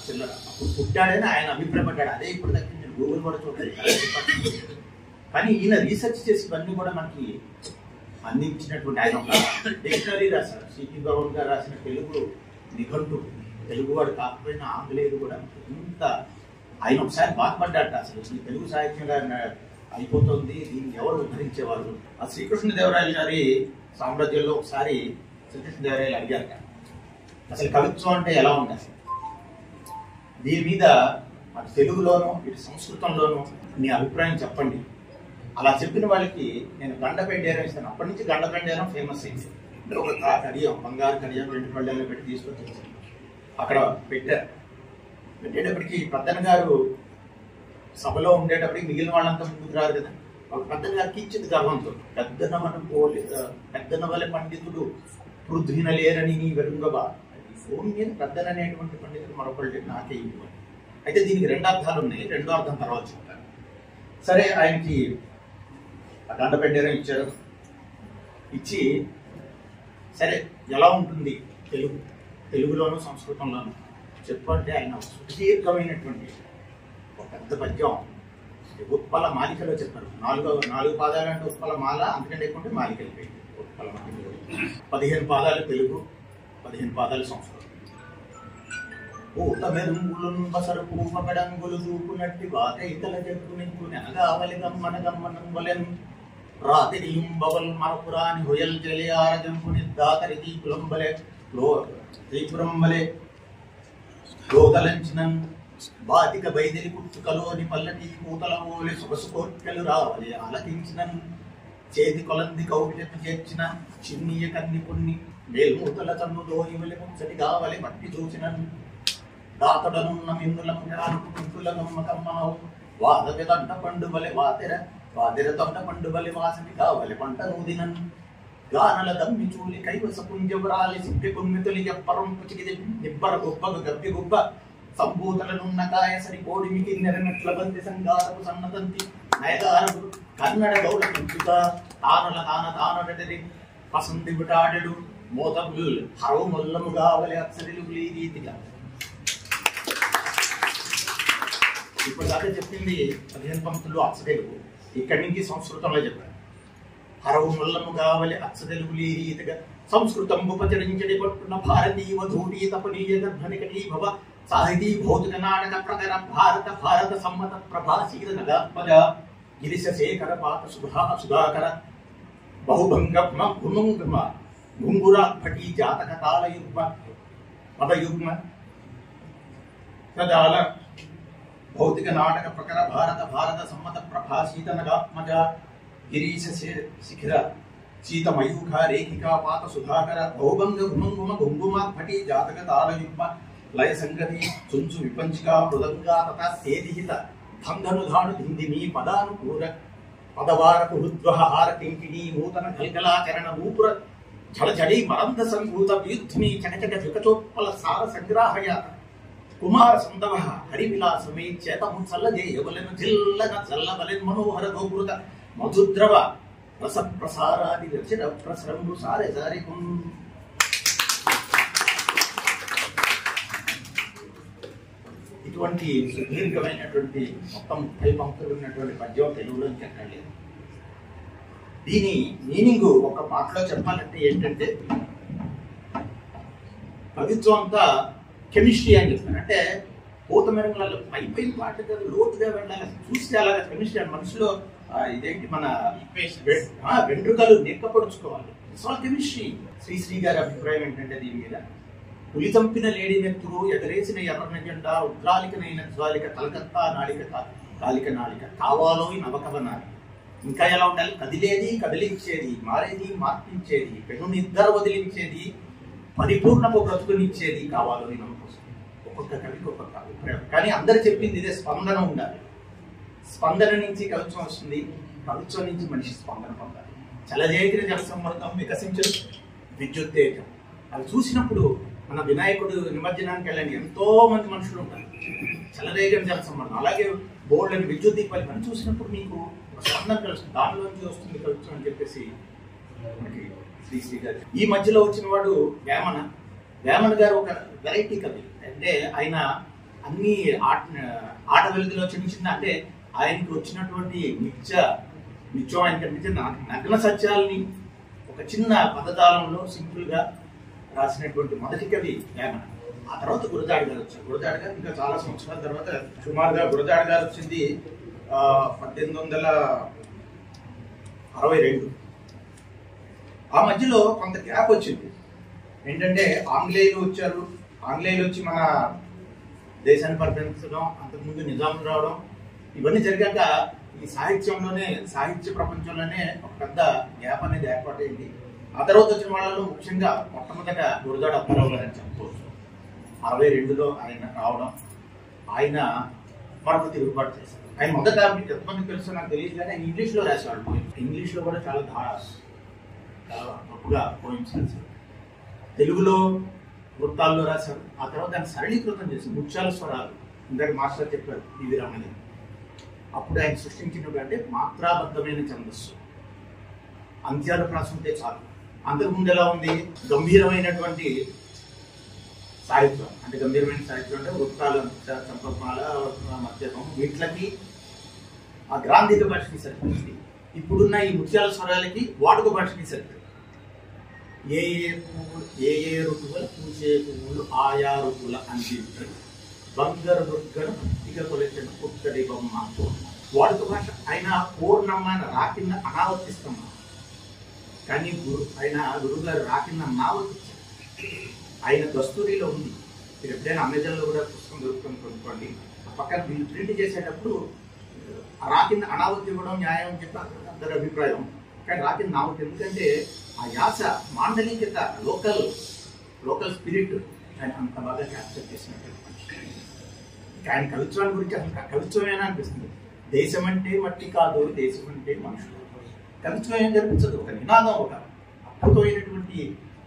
చిల్లర అప్పుడు పుట్టాడని ఆయన అభిప్రాయపడ్డాడు. అదే ఇప్పుడు దగ్గర నేను గూగుల్ కూడా చూడాలి. కానీ ఈయన రీసెర్చ్ చేసి ఇవన్నీ కూడా మనకి అందించినటువంటి ఆయన ఒక డిక్షనరీ రాశారు. సిపి బ్రౌన్ గారు రాసిన తెలుగు నిఘంటు, తెలుగువాడు కాకపోయినా ఆంగ్లేయుడు కూడా ఇంత ఆయన ఒకసారి బాధపడ్డాట. అసలు ఈ తెలుగు సాహిత్యంగా అయిపోతుంది, దీన్ని ఎవరు ఉద్ధరించేవారు. ఆ శ్రీకృష్ణదేవరాయలు గారి సామ్రాజ్యంలో ఒకసారి శ్రీకృష్ణదేవరాయలు అడిగారు, అసలు కవిత్వం అంటే ఎలా ఉంది, అసలు దీని మీద అటు తెలుగులోనూ ఇటు సంస్కృతంలోనూ మీ అభిప్రాయం చెప్పండి. అలా చెప్పిన వాళ్ళకి నేను గండపెండేరం ఇస్తాను. అప్పటి నుంచి గండపెండేరం ఫేమస్ అయింది. ఒక కడియం, బంగారు కడియం 2 పళ్ళల్లో పెట్టి తీసుకొచ్చి అక్కడ పెట్టారు. పెట్టేటప్పటికి పెద్దన్న గారు సభలో ఉండేటప్పటికి మిగిలిన వాళ్ళంతా ముందుకు రారు కదా. ఒక పెద్దన్న గారికి ఇచ్చింది గర్వంతో, పెద్దన్న వలె పండితుడు పృథ్వీన లేరని నీ వెరుంగబా. ఫోన్ మీద పెద్దన అనేటువంటి పండితుడు మరొకళ్ళు నాకే ఇవ్వాలి. అయితే దీనికి 2 అర్థాలు ఉన్నాయి. 2వ అర్థం తర్వాత చెప్తారు. సరే, ఆయనకి గండపెండేరం ఇచ్చారు. ఇచ్చి సరే ఎలా ఉంటుంది తెలుగులోను సంస్కృతంలోను చెప్పంటే ఆయన సుదీర్ఘమైనటువంటి ఒక పెద్ద పద్యం ఉత్పల మాలికలో చెప్పారు. 4 పాదాలు అంటే ఉత్పల మాల, అంతకంటే ఎక్కువ మాలికలు పోయింది. ఉత్పల మాలికలు 15 పాదాలు తెలుగు, 15 పాదాలు సంస్కృతం. పూత మెరుంగులను బసరు పూప పెడంగులు దూకునట్టి వాత ఇతల జగ్గు నింపు నెనగావలి గమ్మన గమ్మనం వలెన్ రాతిరింబవల్ మరపురాని హొయల్ జలియారజంపుని దాతరి దీపులంబలే దీపురంబలే లోతలంచినన్ బాతిక బైదెలి పుట్టుకలోని పల్లటి పూతల ఓలి సొగసు కోర్కెలు రావలి ఆలకించినన్ చేతి కొలంది కౌగిటకు చేర్చిన చిన్నీయ కన్ని కొన్ని మేల్మూతల తన్ను దోయివలి ముచ్చటి కావలి మట్టి చూసినన్ దాతడనున్న మిన్నులం కుంటుల గమ్మ కమ్మనవు వాదవి దంట పండువలి వాదెర తొండ పండువలి వాసని కావలి పంట నూదినన్ గానల దమ్మి చూలి కైవస పుంజవరాలి సిప్పి పుమ్మితులి ఎప్పరం పుచికి నిబ్బర గుబ్బకు గబ్బి గుబ్బ సంభూతలనున్న కాయసరి కోడిమికి నెరనట్ల బంది సంగారపు సన్నతంతి నయగారపు కన్నడ గౌడ కుంచుత తానడరి పసంది బిటాడెడు మోతబుల్ హరవు మొల్లము గావలి అప్సరిలు ఈ రీతిగా. ఇప్పుడు దాకా చెప్పింది 15 పంక్తులు అచ్చతెలుగు. ఇక్కడి నుంచి సంస్కృతంలో చెప్పారు. హరవు మొల్లము కావలి అచ్చతెలుగులు ఈ రీతిగా సంస్కృతం ఉపచరించడి పట్టున్న భారతీయ ధూటీ తపనీయ గర్భనికటీ భవ సాహితీ భౌతిక నాటక ప్రకర భారత సమ్మత ప్రభాశీల నగాత్మజ గిరిశ శేఖర పాత సుధాకర బహుభంగమ గుమంగమ గుంగురాత్పటీ జాతక తాళయుగ్మ పదయుగ్మ సదాల భౌతిక నాటక ప్రకర భారత సమ్మత ప్రభాశీత నగాత్మజ గిరీశ శిఖిర సీత మయూఖ రేఖికా పాత సుధాకర బహుభంగ గుమంగుమ గుంగుమాత్పటీ జాతక తాళయుగ్మ లయ సంగతి చుంచు విపంచికా మృదంగా తథా సేదిహిత భంగనుధాను ధిందిమీ పదానుకూల పదవారకు హృద్వహార కింకిణీ నూతన కల్కలాచరణ నూపుర ఝళఝళీ మరంద సంభూత వ్యుద్ధిని చకచక ధృకచోత్పల సార సంగ్రాహయాత కుమార సందవ హరివిలాసమే చేతము చల్లజేయవలెను జిల్లన చల్లవలెన్ మనోహర గోకృత మధుద్రవ రస ప్రసారాది రచన ప్రసరంబు సారె సారి ఇటువంటి సుదీర్ఘమైనటువంటి మొత్తం 30 పంక్తులు ఉన్నటువంటి పద్యం తెలుగులో ఎక్కడ లేదు. దీని మీనింగ్ ఒక మాటలో చెప్పాలంటే ఏంటంటే, కవిత్వం అంతా కెమిస్ట్రీ అని చెప్తారు. అంటే పూత మెరుగులలో పై పాట లోతుగా వెళ్ళాలి, చూస్తే అలాగా కెమిస్ట్రీ అని మనసులో ఇదేంటి మన వెంట్రుకలు నెక్కపడుచుకోవాలి. So chemistry. శ్రీశ్రీ గారి అభిప్రాయం ఏంటంటే దీని మీద, పులి చంపిన లేడి నెత్తురు ఎగరేసిన ఎర్రన జెండా ఉద్రాలికనైన జ్వాలిక కలకత్తా నాళిక కాలిక నాలిక కావాలో నవకవనాలి. ఇంకా ఎలా ఉండాలి? కదిలేది కదిలించేది, మారేది మార్పించేది, పెను నిద్ర వదిలించేది, పరిపూర్ణపు బ్రతుకునిచ్చేది కావాలో నమ్మకోసం. ఒక్కొక్క కవికి ఒక్కొక్క అభిప్రాయం. కానీ అందరు చెప్పింది ఇదే, స్పందన ఉండాలి. స్పందన నుంచి కవిత్వం వస్తుంది, కవిత్వం నుంచి మనిషి స్పందన పొందాలి. చలజేగిన జలసమ్మర్దం వికసించదు విద్యుత్తేజం. అవి చూసినప్పుడు మన వినాయకుడు నిమజ్జనానికి వెళ్ళని ఎంతో మంది మనుషులు ఉంటారు. చలరేగిన జలసమ్మర్దం, అలాగే బోల్డ్ అని విద్యుత్ దీపాలు ఇవన్నీ చూసినప్పుడు మీకు స్పందన కలుస్తుంది. దానిలోంచి వస్తుంది కవిత్వం అని చెప్పేసి మనకి శ్రీశ్రీ గారు. ఈ మధ్యలో వచ్చిన వాడు వేమన. వేమన గారు ఒక వెరైటీ కవి. అంటే ఆయన అన్ని ఆట వెలుగులో చిన్న చిన్న, అంటే ఆయనకి వచ్చినటువంటి నిత్యం ఆయన కనిపించిన నగ్న సత్యాలని ఒక చిన్న పదజాలంలో సింపుల్ గా రాసినటువంటి మొదటి కవి వేమన. ఆ తర్వాత గురజాడ గారు వచ్చారు. గురజాడ గారు ఇంకా చాలా సంవత్సరాల తర్వాత, సుమారుగా గురజాడ గారు వచ్చింది 1862. ఆ మధ్యలో కొంత గ్యాప్ వచ్చింది. ఏంటంటే ఆంగ్లేయులు వచ్చారు. ఆంగ్లేయులు వచ్చి మన దేశాన్ని పరిపాలించడం, అంతకుముందు నిజాములు రావడం, ఇవన్నీ జరిగాక ఈ సాహిత్యంలోనే, సాహిత్య ప్రపంచంలోనే ఒక పెద్ద గ్యాప్ అనేది ఏర్పాటైంది. ఆ తర్వాత వచ్చిన వాళ్ళలో ముఖ్యంగా మొట్టమొదట గురజాడ అప్పారావు గారు అని చెప్పుకోవచ్చు. 62లో ఆయన రావడం, ఆయన మరొక తిరుగుబాటు చేశారు. ఆయన మొదట మీకు ఎంతమంది తెలుసో నాకు తెలియదు, కానీ ఆయన ఇంగ్లీష్లో రాసేవాడు. ఇంగ్లీష్లో కూడా చాలా గొప్పగా పోయిమ్స్ రాశారు. తెలుగులో వృత్తాల్లో రాశారు. ఆ తర్వాత దాన్ని సరళీకృతం చేసి ముత్యాల స్వరాలు, ఇందాక మాస్టర్ చెప్పారు పివి రమణ. అప్పుడు ఆయన సృష్టించినప్పుడు అంటే మాత్రాబద్ధమైన ఛందస్సు, అంత్యాలు ప్రాసుంటే చాలు. అంతకుముందు ఎలా ఉంది? గంభీరమైనటువంటి సాహిత్యం. అంటే గంభీరమైన సాహిత్యం అంటే వృత్తాలు, సంపర్మాల, మధ్యమం, వీటికి ఆ గ్రాంధిక భాషకి సరిపోయింది. ఇప్పుడున్న ఈ ముత్యాల స్వరాలకి వాడుక భాషకి సరిపోయింది. ఏ ఏ ఋతువుల పూసే పువ్వులు ఆయా ఋతువుల అందించడు, బంగారు దుర్గను భక్తిక కొలెచ్చిన పుట్టడి బొమ్మ. వాడుక భాష. ఆయన పూర్ణమైన రాకిన్న అనావర్తిస్తున్నాం, కానీ ఆయన గురుగారు రాకిన్న అనావర్తించారు. ఆయన దస్తూరిలో ఉంది. మీరు ఎప్పుడైనా అమెజాన్లో కూడా పుస్తకం దొరుకుతుంది కొనుక్కోండి. ఆ పక్కన వీళ్ళు ప్రింట్ చేసేటప్పుడు రాకిన్న అనావృత్తి ఇవ్వడం న్యాయం అని చెప్పి అందరి అభిప్రాయం. కానీ రాకిన్న నావృత్తి, ఎందుకంటే ఆ యాస మాండలికత, లోకల్ స్పిరిట్ ఆయన అంత బాగా క్యాప్చర్ చేసినట్టు. ఆయన కవిత్వాన్ని గురించి అసలు కవిత్వమేనా అనిపిస్తుంది. దేశం అంటే మట్టి కాదు, దేశం అంటే మనుషులు. కవిత్వం ఏం కనిపించదు, ఒక నినాదం, ఒక అద్భుతమైనటువంటి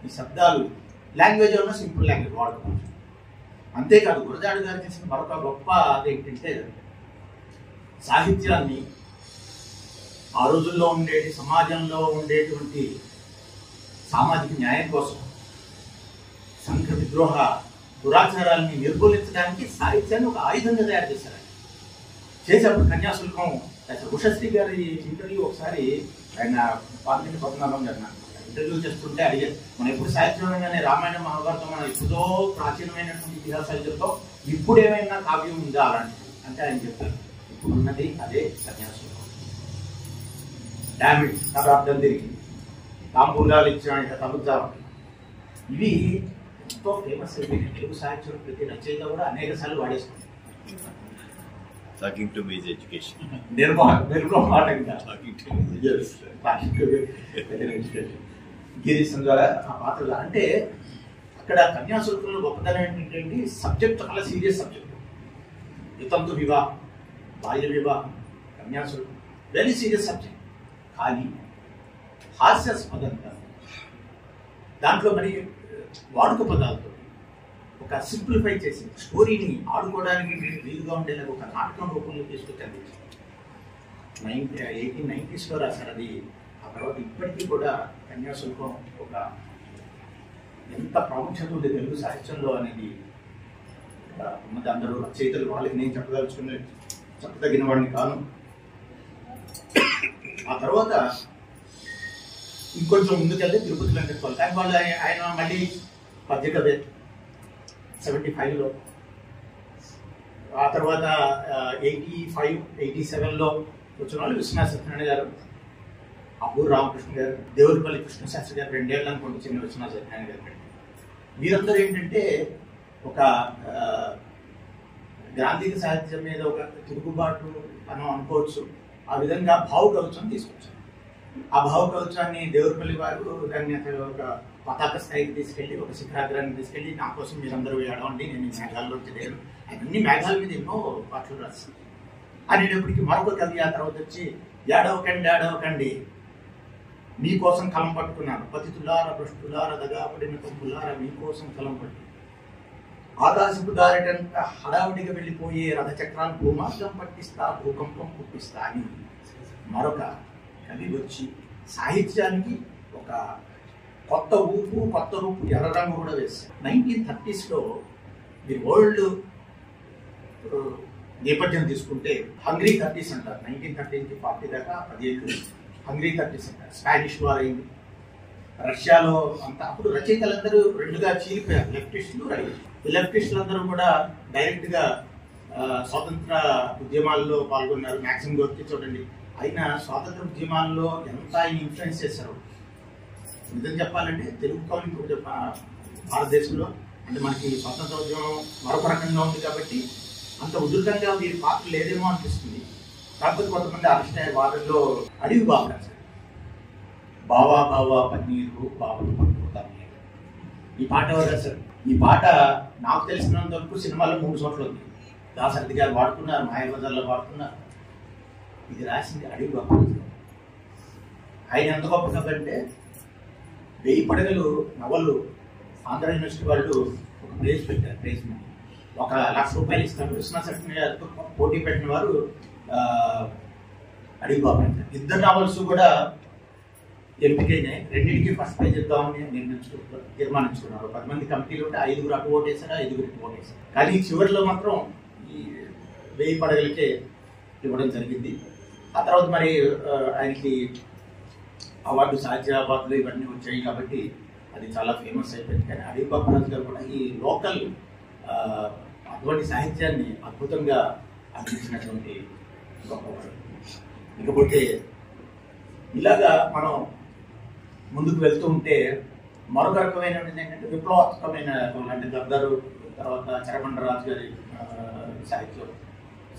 ఈ శబ్దాలు. లాంగ్వేజ్ ఉన్న సింపుల్ లాంగ్వేజ్ వాడుకోవచ్చు. అంతేకాదు గురజాడ గారు చేసిన మరొక గొప్ప అదేంటంటే, సాహిత్యాన్ని ఆ రోజుల్లో ఉండేటి సమాజంలో ఉండేటువంటి సామాజిక న్యాయం కోసం, సంఘ విద్రోహ దురాచారాలని నిర్మూలించడానికి సాహిత్యాన్ని ఒక ఆయుధంగా తయారు చేశారు. చేసేప్పుడు కన్యాశుల్కం ఉషశ్రీ గారి ఇంటర్వ్యూ ఒకసారి ఆయన పార్లమెంట్ పద్మనాభం గారు ఇంటర్వ్యూ చేస్తుంటే అడిగారు, మనం ఎప్పుడు సాహిత్యంగానే రామాయణ మహాభారతం మనం ఎప్పుడో ప్రాచీనమైనటువంటి ఇతిహాసాలు చెప్తాం, ఇప్పుడు ఏమైనా కావ్యం ఉందా అలాంటిది అంటే ఆయన చెప్పారు, ఇప్పుడు ఉన్నది అదే కన్యాశుల్కం. డామిట్ శతాబ్దం తిరిగి తాంబూలాలు ఇచ్చిన తగ్గుతాం. ఇవి ఎంతో ఫేమస్ అయిపోయినాయి. తెలుగు సాహిత్యం ప్రతి రచయిత కూడా అనేక సార్లు వాడేసుకుంటాం. Talking to me is education. Girisham ద్వారా ఆ పాత్రలు అంటే అక్కడ కన్యాశుల్కంలో గొప్పతనం ఏంటంటే సబ్జెక్ట్ చాలా సీరియస్ సబ్జెక్ట్. యుతంతు వివాహం, బాల్య వివాహం, కన్యాశుల్కం వెరీ సీరియస్ సబ్జెక్ట్. కానీ హాస్యాస్పదంగా దాంట్లో మరి వాడుక పదాలతో ఒక సింప్లిఫై చేసి స్టోరీని ఆడుకోవడానికి వీలుగా ఉండేలాగా ఒక నాటకం రూపంలో తీసుకొచ్చి 1890s రాశారు అది. ఆ తర్వాత ఇప్పటికీ కూడా కన్యాశుల్కం ఒక ఎంత ప్రాముఖ్యత ఉంది తెలుగు సాహిత్యంలో అనేది ఉన్నది. అందరూ రచయితలు, వాళ్ళకి నేను చెప్పదగిన వాడిని కాను. ఆ తర్వాత ఇంకొంచెం ముందుకెళ్తే తిరుపతి వెంకటేశ్వర, కానీ వాళ్ళు ఆయన మళ్ళీ పద్య కవే 75లో, ఆ తర్వాత 85, 87లో వచ్చిన వాళ్ళు విశ్వనాథ సత్యనారాయణ గారు, అబ్బూరు రామకృష్ణ గారు, దేవులపల్లి కృష్ణశాస్త్రి గారు, 2 ఏళ్ళు అనుకోండి చిన్న విశ్వనాథ సత్యనారాయణ గారు. వీరందరూ ఏంటంటే ఒక గ్రాంధిక సాహిత్యం మీద ఒక తిరుగుబాటు మనం అనుకోవచ్చు. ఆ విధంగా భావకవచం తీసుకొచ్చారు. ఆ భావకవచాన్ని దేవరపల్లి వారు దాన్ని ఒక పతాక స్థాయికి తీసుకెళ్లి, ఒక శిఖరాగ్రాన్ని తీసుకెళ్లి, నా కోసం మీరందరూ ఏడవండి, నేను ఈ మేఘాల్లోంచి లేను, అన్ని మేఘాల మీద ఎన్నో పాటలు రాస్తాను అనేటప్పటికి మరొక కవి ఆ తర్వాత వచ్చి ఏడవకండి ఏడవకండి, మీకోసం కలం పట్టుకున్నాను, పతితులార భ్రష్టులార దగాపడిన తప్పులార మీకోసం కలం పట్టు, ఆకాశపు దారటంత హడావుడిగా వెళ్ళిపోయే రథచక్రాలు భూమార్గం పట్టిస్తా, భూకంపం పుట్టిస్తా అని మరొక కవి వచ్చి సాహిత్యానికి ఒక కొత్త ఊపు, కొత్త రూపు, ఎర్ర రంగు కూడా వేశారు. 1930s ది వరల్డ్ నేపథ్యం తీసుకుంటే హంగ్రీ 30s అంటారు. 1930 నుంచి 40 దాకా 10 ఏళ్ళు హంగ్రీ 30s అంటారు. స్పానిష్ వార్ అయింది, రష్యాలో అంతా. అప్పుడు రచయితలందరూ రెండుగా చీలిపోయారు, లెఫ్టిస్టులు, రైట్. ఈ లెఫ్టిస్టులందరూ కూడా డైరెక్ట్ గా స్వాతంత్ర ఉద్యమాల్లో పాల్గొన్నారు. మ్యాక్సిమం గోర్కి చూడండి, అయినా స్వాతంత్ర ఉద్యమాల్లో ఎంత ఆయన ఇన్ఫ్లుయెన్స్ చేశారు. నిజం చెప్పాలంటే తెలుగు కవులు భారతదేశంలో అంటే మనకి స్వాతంత్ర ఉద్యమం మరొక రకంగా ఉంది కాబట్టి అంత ఉధృతంగా వీరి పాత్ర లేదేమో అనిపిస్తుంది. కాకపోతే కొంతమంది అరెస్ట్ అయ్యే వారిలో అడవి బాబు రాశారు. బావా బావా పన్నీరు బాబు పన్నీరు, ఈ పాట ఎవరు రాశారు? ఈ పాట నాకు తెలిసినంత వరకు సినిమాలో 3 చోట్ల ఉంది. దాసరథి గారు వాడుతున్నారు, మాయాబజార్లో వాడుతున్నారు. ఇది రాసింది అడవి బాబు. ఆయన ఎంత గొప్ప కదంటే 1000 పడగలు నవలు ఆంధ్ర యూనివర్సిటీ వాళ్ళు ఒక ప్రైజ్ పెట్టారు. ప్రైజ్ ₹1,00,000 ఇస్తారు. కృష్ణా సత్యనారాయణ గారితో పోటీ పెట్టిన వారు అడవి బాబు అంటారు. 2 నావల్స్ కూడా ఎంపికైనాయి. 2టికి ఫస్ట్ ప్రైజ్ ఇద్దామని తీర్మానించుకున్నారు. 10 మంది కమిటీలు ఉంటే 5గురు అటు ఓటేశారు, 5గురు ఇటు ఓటేశారు. కానీ చివరిలో మాత్రం ఈ 1000 పడగలకే ఇవ్వడం జరిగింది. ఆ తర్వాత మరి ఆయనకి అవార్డు, సాహిత్య అవార్డులు ఇవన్నీ వచ్చాయి కాబట్టి అది చాలా ఫేమస్ అయిపోయింది. కానీ అడవి బాబురాజు గారు కూడా ఈ లోకల్ అటువంటి సాహిత్యాన్ని అద్భుతంగా అందించినటువంటి గొప్పవాడు. ఇకపోతే ఇలాగా మనం ముందుకు వెళ్తూ ఉంటే మరొక రకమైన ఏంటంటే విప్లవాత్మకమైన అంటే గద్దరు, తర్వాత చరమండరాజు గారి సాహిత్యం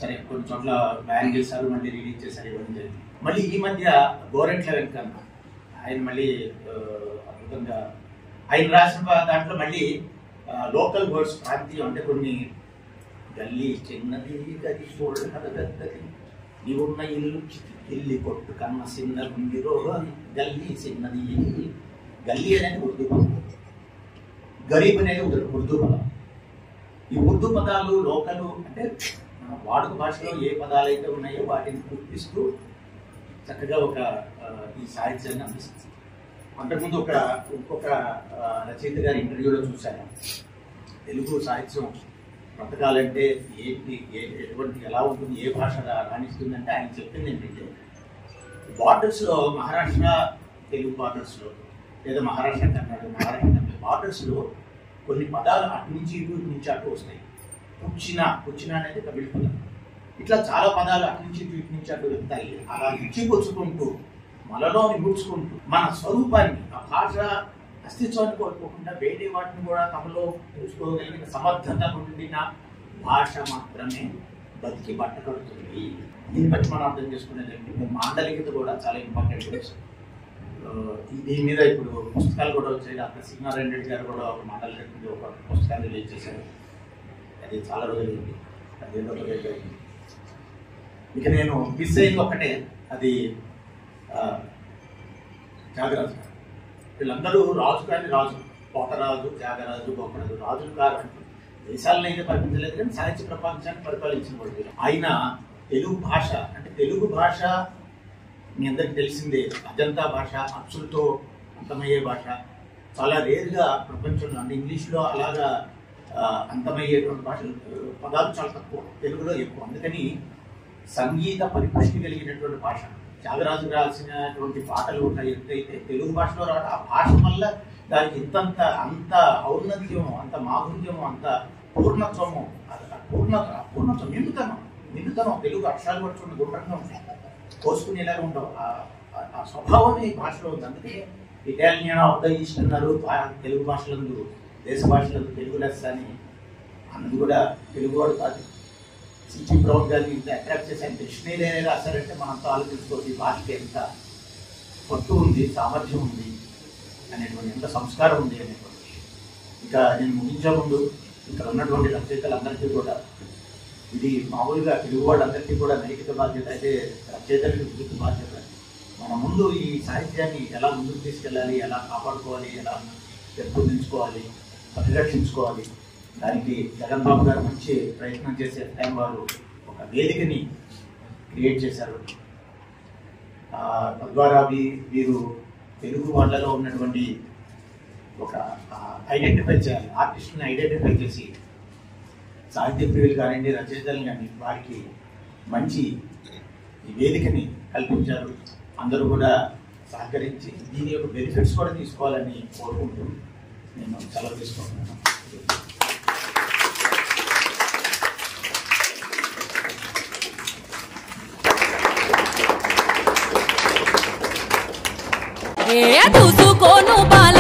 సరే కొన్ని చోట్ల బ్యాన్ చేశారు, మళ్ళీ రిలీజ్ చేశారు, ఇవన్నీ జరిగింది. మళ్ళీ ఈ మధ్య గోరెంట్ల వెంకన్న ఆయన మళ్ళీ అద్భుతంగా ఆయన రాసిన దాంట్లో మళ్ళీ లోకల్ వర్డ్స్, ప్రాంతీయం అంటే కొన్ని గల్లీ చిన్నది గది గది నీవున్న ఇల్లు ఇల్లి కొట్టు కన్న చిన్నది గల్లీ చిన్నది. గల్లీ అనేది ఉర్దూ పదం, గరీబ్ అనేది ఉర్దూ పదం. ఈ ఉర్దూ పదాలు లోకలు అంటే వాడుక భాషలో ఏ పదాలు అయితే ఉన్నాయో వాటిని గుర్తిస్తూ చక్కగా ఒక ఈ సాహిత్యాన్ని అందిస్తుంది. అంతకుముందు ఇంకొక రచయిత గారి ఇంటర్వ్యూలో చూశాను. తెలుగు సాహిత్యం బ్రతకాలంటే ఏంటి, ఎటువంటి ఎలా ఉంటుంది, ఏ భాష రాణిస్తుందంటే ఆయన చెప్పింది ఏంటంటే బార్డర్స్లో మహారాష్ట్ర తెలుగు బార్డర్స్లో లేదా మహారాష్ట్ర కర్ణాటక మహారాష్ట్ర బార్డర్స్లో కొన్ని పదాలు అటు నుంచి ఇటు నుంచి అటు వస్తాయి. కుచ్చిన అనేది తమిళ పదం. ఇట్లా చాలా పదాలు అటు నుంచి ఇటు నుంచి అటు వెళ్తాయి. అలా ఇచ్చిపుచ్చుకుంటూ మనలో నిగుడ్చుకుంటూ మన స్వరూపాన్ని, ఆ భాష అస్తిత్వాన్ని కోల్పోకుండా వేరే వాటిని కూడా తమలో తెలుసుకోగలిగిన సమర్థత ఉండిన భాష మాత్రమే బతికి బట్ట కడుతుంది. దీన్ని బట్టి మనం అర్థం చేసుకునేది మాండలికత కూడా చాలా ఇంపార్టెంట్. దీని మీద ఇప్పుడు పుస్తకాలు కూడా వచ్చాయి. డాక్టర్ సింహారాయణ రెడ్డి గారు కూడా ఒక మాండలికత మీద ఒక పుస్తకాన్ని రిలీజ్ చేశారు. అది చాలా రోజులైంది, అదేదో రేట్ అయింది. ఇక నేను మిస్ అయింది ఒకటే, అది త్యాగరాజు గారు. వీళ్ళందరూ రాజు కానీ రాజు, కోటరాజు, త్యాగరాజు, గొప్పరాజు, రాజులు కారు అంటూ దేశాలను అయితే పరిపాలించలేదు కానీ సాహిత్య ప్రపంచాన్ని పరిపాలించిన వాడు. ఆయన తెలుగు భాష అంటే తెలుగు భాష మీ అందరికి తెలిసిందే, అజంతా భాష, అచ్చులతో అంతమయ్యే భాష. చాలా రేరుగా ప్రపంచంలో అంటే ఇంగ్లీష్లో అలాగా అంతమయ్యేటువంటి భాషలు పదాలు చాలా తక్కువ, తెలుగులో ఎక్కువ. అందుకని సంగీత పరిపుష్టి కలిగినటువంటి భాష. త్యాగరాజు రాసినటువంటి పాటలు ఒక ఎత్తైతే తెలుగు భాషలో రావడం, ఆ భాష వల్ల దానికి అంత ఔన్నత్యము, అంత మాధుర్యము, అంత పూర్ణత్వము, పూర్ణత్వం నిండుతనం తెలుగు అక్షరాలు కూడా చూడండి గుండ్రంగా ఉంటాయి, కోసుకునేలాగా ఉండవు. ఆ స్వభావం ఈ భాషలో ఉంది. అందుకే ఇటాలియన్ ఆఫ్ ద ఈస్ట్ అన్నారు తెలుగు భాషలందు, దేశ భాషలందు తెలుగు లెస్స అని. అన్నది కూడా తెలుగువాడు కాదు, సిటీ బ్రౌన్ గారిని ఇంత అట్రాక్ట్ చేసి ఆయన కృష్ణయ్య రాశారంటే మనంతో ఆలోచించుకోవచ్చు ఈ భాషకి ఎంత పట్టు ఉంది, సామర్థ్యం ఉంది అనేటువంటి, ఎంత సంస్కారం ఉంది అనేటువంటి. ఇక నేను ముగించే ముందు ఇక్కడ ఉన్నటువంటి రచయితలందరికీ కూడా, ఇది మామూలుగా తెలుగు వాళ్ళందరికీ కూడా నైతిక బాధ్యత అయితే రచయితలకు వృత్తి బాధ్యత. మన ముందు ఈ సాహిత్యాన్ని ఎలా ముందుకు తీసుకెళ్ళాలి, ఎలా కాపాడుకోవాలి, ఎలా పెంపొందించుకోవాలి, పరిరక్షించుకోవాలి, దానికి జగన్ బాబు గారు మంచి ప్రయత్నం చేసే టైం వారు ఒక వేదికని క్రియేట్ చేశారు. తద్వారా వీరు తెలుగు వాళ్ళలో ఉన్నటువంటి ఒక ఐడెంటిఫై చేయాలి, ఆర్టిస్ట్ని ఐడెంటిఫై చేసి సాహిత్య ప్రియులు కానివ్వండి, రచయితలు కానీ వారికి మంచి ఈ వేదికని కల్పించారు. అందరూ కూడా సహకరించి దీని యొక్క బెనిఫిట్స్ కూడా తీసుకోవాలని కోరుకుంటూ నేను సెలవు తీసుకుంటున్నాను. చూసుకోను బాల